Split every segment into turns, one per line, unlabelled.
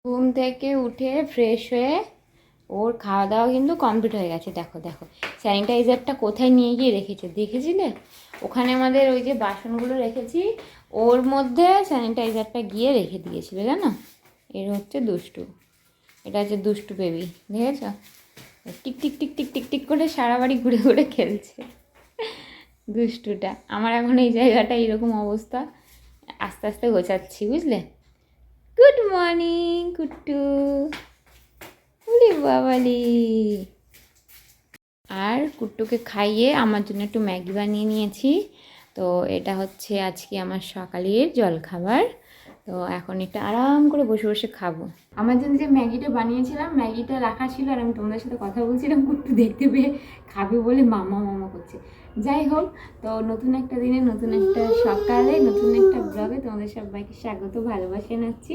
ঘুম থেকে উঠে ফ্রেশ হয়ে ওর খাওয়া দাওয়া কিন্তু কমপ্লিট হয়ে গেছে। দেখো দেখো স্যানিটাইজারটা কোথায় নিয়ে গিয়ে রেখেছে, দেখেছিলে? ওখানে আমাদের ওই যে বাসনগুলো রেখেছি ওর মধ্যে স্যানিটাইজারটা গিয়ে রেখে দিয়েছিল, জানো? এর হচ্ছে দুষ্টু, এটা হচ্ছে দুষ্টু বেবি, দেখেছ? Tick tick tick tick tick tick করে সারা বাড়ি ঘুরে ঘুরে খেলছে দুষ্টুটা। আমার এখন এই জায়গাটা এরকম অবস্থা, আস্তে আস্তে গোছাচ্ছি, বুঝলে? গুড মর্নিং কুট্টু, উলি বাবালি। আর কুট্টুকে খাইয়ে আমার জন্য একটু ম্যাগি বানিয়ে নিয়েছি। তো এটা হচ্ছে আজকে আমার সকালের জলখাবার। তো এখন এটা আরাম করে বসে বসে খাবো। আমার জন্য যে ম্যাগিটা বানিয়েছিলাম, ম্যাগিটা রাখা ছিল আর আমি তোমাদের সাথে কথা বলছিলাম, কুট্টু দেখতে পেয়ে খাবে বলে মামা মামা করছে। যাই হোক, তো নতুন একটা দিনে নতুন একটা সকালে নতুন একটা ব্লগে তোমাদের সবাইকে স্বাগত, ভালোবাসা জানাচ্ছি।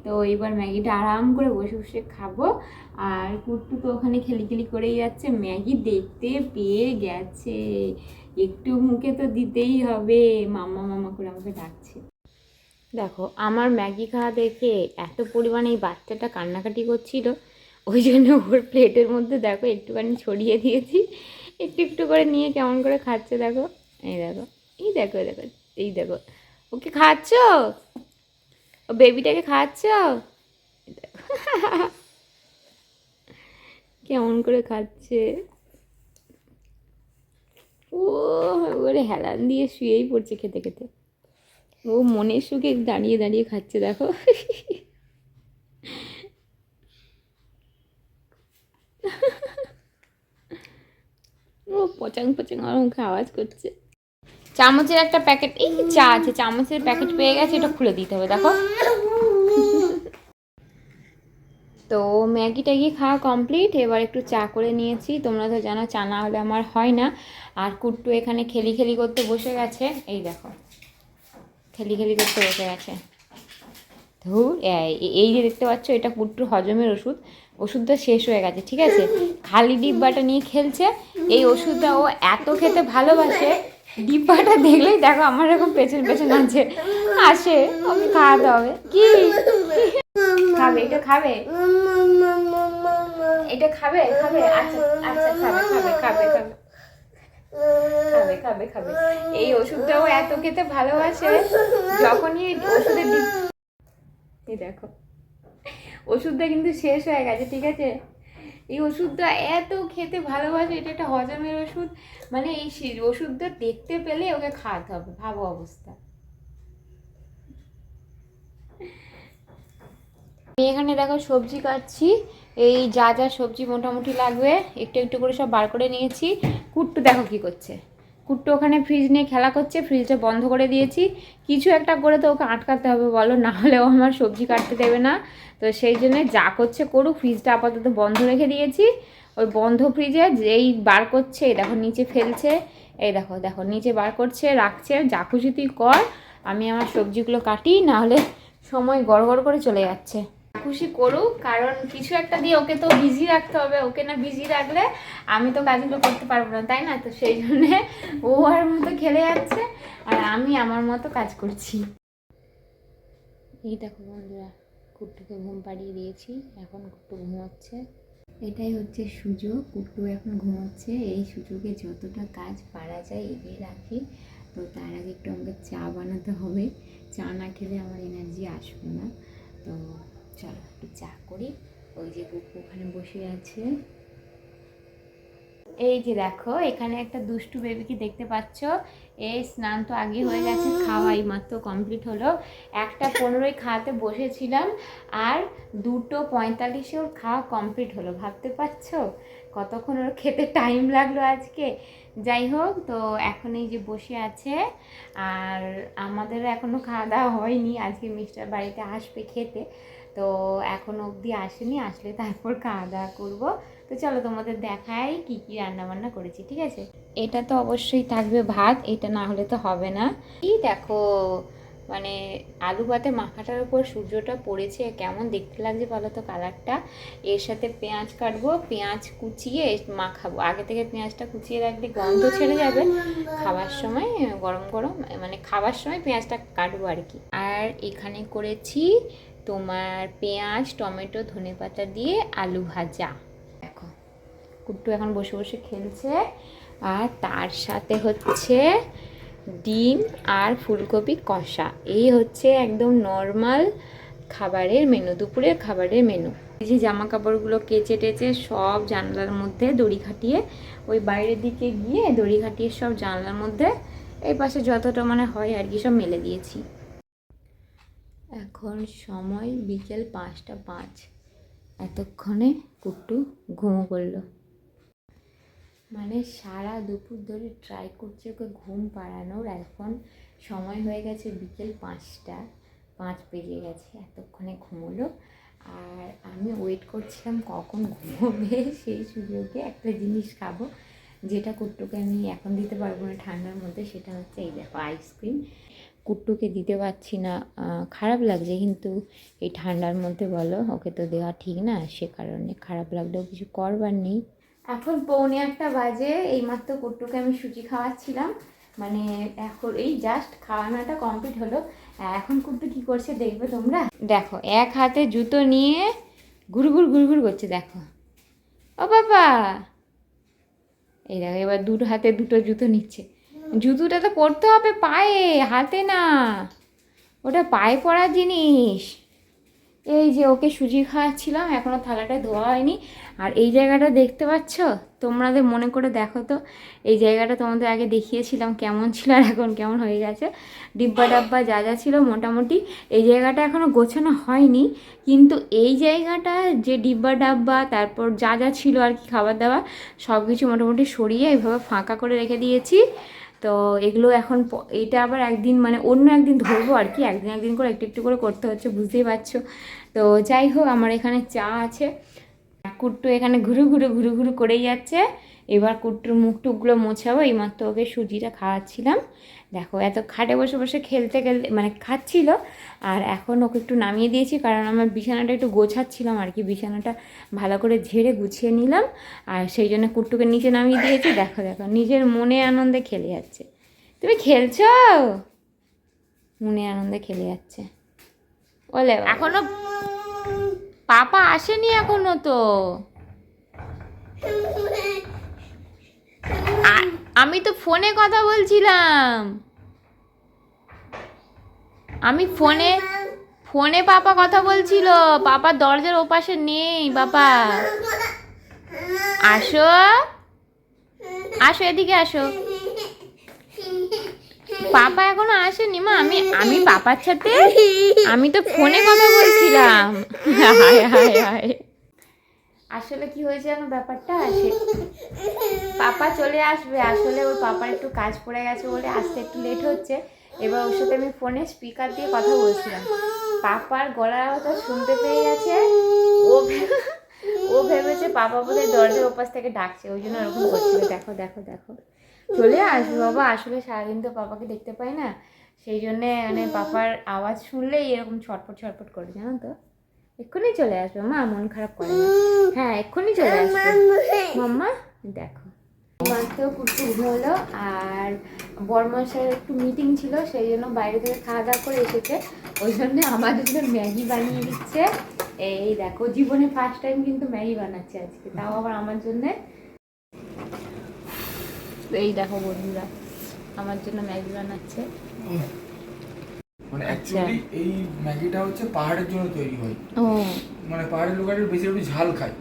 তো এবার ম্যাগিটা আরাম করে বসে বসে খাবো। আর কুট্টু তো ওখানে খেলি করেই যাচ্ছে, ম্যাগি দেখতে পেয়ে গেছে, একটু মুখে তো দিতেই হবে, মামা মামা করে আমাকে ডাকছে। দেখো আমার ম্যাগি খাওয়া দেখে এত পরিমাণে এই বাচ্চাটা কান্নাকাটি করছিল, ওই জন্য ওর প্লেটের মধ্যে দেখো একটুখানি ছড়িয়ে দিয়েছি, একটু একটু করে নিয়ে কেমন করে খাচ্ছে দেখো। এই দেখো, এই দেখো, দেখো, এই দেখো, ওকে খাচ্ছ, ও বেবিটাকে খাচ্ছ, কেমন করে খাচ্ছে। ও ওরে হেলান দিয়ে শুয়েই পড়ছে খেতে খেতে, ও মনের সুখে দাঁড়িয়ে দাঁড়িয়ে খাচ্ছে দেখো। ও পচাং পচাং আমার মুখে আওয়াজ করছে। চামচের একটা প্যাকেট, এই চা আছে, চামচের প্যাকেট পেয়ে গেছে, এটা খুলে দিতে হবে দেখো। তো ম্যাগি ট্যাগি খাওয়া কমপ্লিট, এবার একটু চা করে নিয়েছি। তোমরা তো জানো চা না হলে আমার হয় না। আর কুট্টু এখানে খেলি করতে বসে গেছে, এই দেখো খেলি করতে বসে গেছে। ধুর, এই যে দেখতে পাচ্ছ এটা কুট্টুর হজমের ওষুধটা শেষ হয়ে গেছে, ঠিক আছে? খালি ডিব্বাটা নিয়ে খেলছে। এই ওষুধটা ও এত খেতে ভালোবাসে, ডিব্বাটা দেখলেই দেখো আমার এরকম পেছন পেছন আসে, ওকে খাওয়াতে হবে। কি খাবে? এটা খাবে, এটা খাবে, খাবে, আচ্ছা আচ্ছা, খাবে খাবে খাবে খাবে খাবে খাবে খাবে। এই ওষুধটাও এত খেতে ভালোবাসে, যখনই ওষুধের এই দেখো ওষুধটা কিন্তু শেষ হয়ে গেছে, ঠিক আছে? এই ওষুধটা এত খেতে ভালোবাসে, এটা একটা হজমের ওষুধ, মানে এই ওষুধটা দেখতে পেলে ওকে খাওয়াতে হবে, ভাবো অবস্থা। আমি এখানে দেখো সবজি কাটছি, এই যা যা সবজি মোটামুটি লাগবে একটু একটু করে সব বার করে নিয়েছি। কুট্টু দেখো কি করছে, কুট্টু ওখানে ফ্রিজ নিয়ে খেলা করছে, ফ্রিজটা বন্ধ করে দিয়েছি। কিছু একটা করে তো ওকে আটকাতে হবে বলো, না হলেও আমার সবজি কাটতে দেবে না। তো সেই জন্য যা করছে করুক, ফ্রিজটা আপাতত বন্ধ রেখে দিয়েছি। ওই বন্ধ ফ্রিজে যেই বার করছে, এই দেখো নিচে ফেলছে, এই দেখো দেখো নিচে বার করছে রাখছে, যা খুশি তুই কর, আমি আমার সবজিগুলো কাটি, না হলে সময় গড়গড় করে চলে যাচ্ছে। খুশি করুক, কারণ কিছু একটা দিয়ে ওকে তো বিজি রাখতে হবে, ওকে না বিজি রাখলে আমি তো কাজগুলো করতে পারবো না, তাই না? তো সেই জন্যে ও আর মতো খেলে যাচ্ছে আর আমি আমার মতো কাজ করছি। এই দেখো বন্ধুরা, কুট্টুকে ঘুম পাড়িয়ে দিয়েছি, এখন কুট্টু ঘুমাচ্ছে। এটাই হচ্ছে সুযোগ, কুট্টু এখন ঘুমাচ্ছে, এই সুযোগে যতটা কাজ পারা যায় এগিয়ে রাখি। তো তার আগে একটু আমাকে চা বানাতে হবে, চা না খেলে আমার এনার্জি আসবে না। তো চলো একটু চা করি। ওই যে কুকু ওখানে বসে আছে, এই যে দেখো এখানে একটা দুষ্টু বেবিকে দেখতে পাচ্ছ। এই স্নান তো আগে হয়ে গেছে, খাওয়াই মাত্র কমপ্লিট হলো। 1:15 খাওয়াতে বসেছিলাম আর 2:45 ওর খাওয়া কমপ্লিট হলো, ভাবতে পারছো কতক্ষণ ওর খেতে টাইম লাগলো আজকে। যাই হোক, তো এখন এই যে বসে আছে, আর আমাদের এখনও খাওয়া দাওয়া হয়নি, আজকে মিস্টার বাড়িতে আসবে খেতে, তো এখনও অবধি আসেনি, আসলে তারপর খাওয়া দাওয়া করবো। তো চলো তোমাদের দেখাই কি কি রান্না বান্না করেছি, ঠিক আছে? এটা তো অবশ্যই থাকবে ভাত, এটা না হলে তো হবে না। এই দেখো মানে আলু ভাতে মাখাটার উপর সূর্যটা পড়েছে, কেমন দেখতে লাগছে বলো তো কালারটা। এর সাথে পেঁয়াজ কাটবো, পেঁয়াজ কুচিয়ে মাখাবো, আগে থেকে পেঁয়াজটা কুচিয়ে রাখলে গন্ধ ছেড়ে যাবে, খাবার সময় গরম গরম মানে খাবার সময় পেঁয়াজটা কাটবো আর কি। আর এখানে করেছি তোমার পেঁয়াজ, টমেটো, ধনেপাতা দিয়ে আলু ভাজা। দেখো কুট্টু এখন বসে বসে খেলছে, আর তার সাথে হচ্ছে ডিম আর ফুলকপি কষা। এই হচ্ছে একদম নর্মাল খাবারের মেনু, দুপুরের খাবারের মেনু। এই যে জামা কাপড়গুলো কেচে টেচে সব জানলার মধ্যে দড়ি খাটিয়ে, ওই বাইরের দিকে গিয়ে দড়ি খাটিয়ে সব জানলার মধ্যে এই পাশে যতটা মানে হয় আর কি সব মেলে দিয়েছি। এখন সময় বিকেল 5টা 5। এতক্ষণে কুট্টু ঘুমো করলো। মানে সারা দুপুর ধরে ট্রাই করছে ওকে ঘুম পাড়ানোর, এখন সময় হয়ে গেছে বিকেল 5টা 5 বেজে গেছে, এতক্ষণে ঘুমোলো। আর আমি ওয়েট করছিলাম কখন ঘুমোবে, সেই সুযোগে একটা জিনিস খাবো যেটা কুট্টুকে আমি এখন দিতে পারবো না ঠান্ডার মধ্যে, সেটা হচ্ছে এই দেখো আইসক্রিম। কুট্টুকে দিতে পারছি না, খারাপ লাগছে, কিন্তু এই ঠান্ডার মধ্যে বলো ওকে তো দেওয়া ঠিক না, সে কারণে খারাপ লাগলেও কিছু করবার নেই। এখন 1:45 বাজে, এইমাত্র কুট্টুকে আমি সুজি খাওয়াচ্ছিলাম, মানে এখন এই জাস্ট খাওয়ানোটা কমপ্লিট হলো। এখন কুট্টু কি করছে দেখবে তোমরা, দেখো এক হাতে জুতো নিয়ে ঘুরঘুর ঘুরঘুর করছে, দেখো ও বাবা। এই দেখো এবার দুটো হাতে দুটো জুতো নিচ্ছে। জুতোটা তো পরতে হবে পায়ে, হাতে না, ওটা পায়ে পরার জিনিস। এই যে ওকে সুজি খাওয়াচ্ছিলাম, এখনও থালাটা ধোয়া হয়নি। আর এই জায়গাটা দেখতে পাচ্ছ, তোমাদের মনে করে দেখো তো, এই জায়গাটা তোমাদের আগে দেখিয়েছিলাম কেমন ছিল আর এখন কেমন হয়ে গেছে। ডিব্বা ডাব্বা যা যা ছিল মোটামুটি এই জায়গাটা এখনও গোছানো হয়নি, কিন্তু এই জায়গাটা যে ডিব্বা ডাব্বা তারপর যা যা ছিল আর কি খাবার দাবার সব কিছু মোটামুটি সরিয়ে এইভাবে ফাঁকা করে রেখে দিয়েছি। তো এগুলো এখন এটা আবার একদিন মানে অন্য একদিন ধরবো আর কি, একদিন একদিন করে একটু একটু করে করতে হচ্ছে, বুঝতেই পারছো। তো যাই হোক, আমার এখানে চা আছে, কুট্টু এখানে ঘুরু ঘুরু ঘুরু ঘুরু করেই যাচ্ছে। এবার কুট্টুর মুখ টুকগুলো মোছাবো, এইমাত্র ওকে সুজিটা খাওয়াচ্ছিলাম। দেখো এত খাটে বসে বসে খেলতে খেলতে মানে খাচ্ছিল, আর এখন ওকে একটু নামিয়ে দিয়েছি, কারণ আমার বিছানাটা একটু গোছাচ্ছিলাম আর কি, বিছানাটা ভালো করে ঝেড়ে গুছিয়ে নিলাম, আর সেই জন্য কুট্টুকে নিচে নামিয়ে দিয়েছি। দেখো দেখো নিজের মনে আনন্দে খেলে যাচ্ছে। তুমি খেলছো, মনে আনন্দে খেলে যাচ্ছে। বলে এখনো পাপা আসেনি এখনো তো, আমি তো ফোনে কথা বলছিলাম, আমি ফোনে ফোনে পাপা কথা বলছিল, পাপা দরজার ওপাশে নেই। বাবা আসো আসো, এদিকে আসো। পাপা এখনো আসেনি মা, আমি পাপার সাথে আমি তো ফোনে কথা বলছিলাম। হায় হায় হায়, আসলে কি হয়েছে জানো ব্যাপারটা, পাপা চলে আসবে, আসলে ওর পাপার একটু কাজ পড়ে গেছে বলে আসতে একটু লেট হচ্ছে। এবার ওর সাথে আমি ফোনে স্পিকার দিয়ে কথা বলছিলাম, পাপার গলার আওয়াজটা শুনতে পেয়ে গেছে, ও ভেবেছে পাপা বোধহয় দরজার ওপাশ থেকে ডাকছে, ওই জন্য ওরকম করছিল। দেখো দেখো দেখো, চলে আসবে বাবা, আসলে সারাদিন তো পাপাকে দেখতে পাই না, সেই জন্যে মানে পাপার আওয়াজ শুনলেই এরকম ছটফট ছটফট করে, জানো তো। এক্ষুনি চলে আসবে মা, মন খারাপ করে না, হ্যাঁ এক্ষুনি চলে আসবে মাম্মা। দেখো মাত্র কুট্টু হলো, আর বরমাসের একটু মিটিং ছিল, সেই জন্য বাইরে থেকে খাওয়া দাওয়া করে এসেছে, ওই জন্য আমাদের জন্য ম্যাগি বানিয়ে দিচ্ছে। এই দেখো জীবনে ফার্স্ট টাইম কিন্তু ম্যাগি বানাচ্ছে আজকে, তাও আবার আমার জন্যে। এই দেখো বন্ধুরা, আমার জন্য ম্যাগি বানাচ্ছে।
মানে অ্যাকচুয়ালি এই ম্যাগিটা হচ্ছে পাহাড়ের জন্য তৈরি হয়।
ও
মানে পাহাড়ের লোকেরা বেশি একটু ঝাল খায়,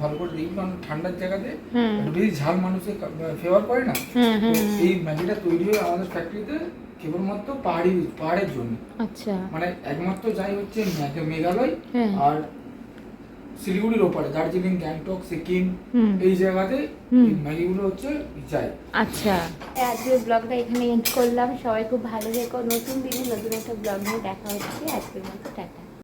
ভালো করে দেখি, কারণ ঠান্ডার জায়গাতে একটু বেশি ঝাল মানুষের ফেভার করে না। তো এই ম্যাগিটা তৈরি হয় আমাদের ফ্যাক্টরিতে কেবলমাত্র পাহাড়ের জন্য।
আচ্ছা,
মানে একমাত্র যাই হচ্ছে মেঘালয় আর শিলিগুড়ির ওপারে দার্জিলিং, গ্যাংটক, সিকিম এই জায়গাতে ম্যাগিগুলো হচ্ছে যায়।
আচ্ছা আজকের ব্লগটা এখানে এন্ড করলাম। সবাই খুব ভালো থেকো, নতুন দিনে নতুন একটা ব্লগ নিয়ে দেখা হচ্ছে। আজকের মতো টাটা।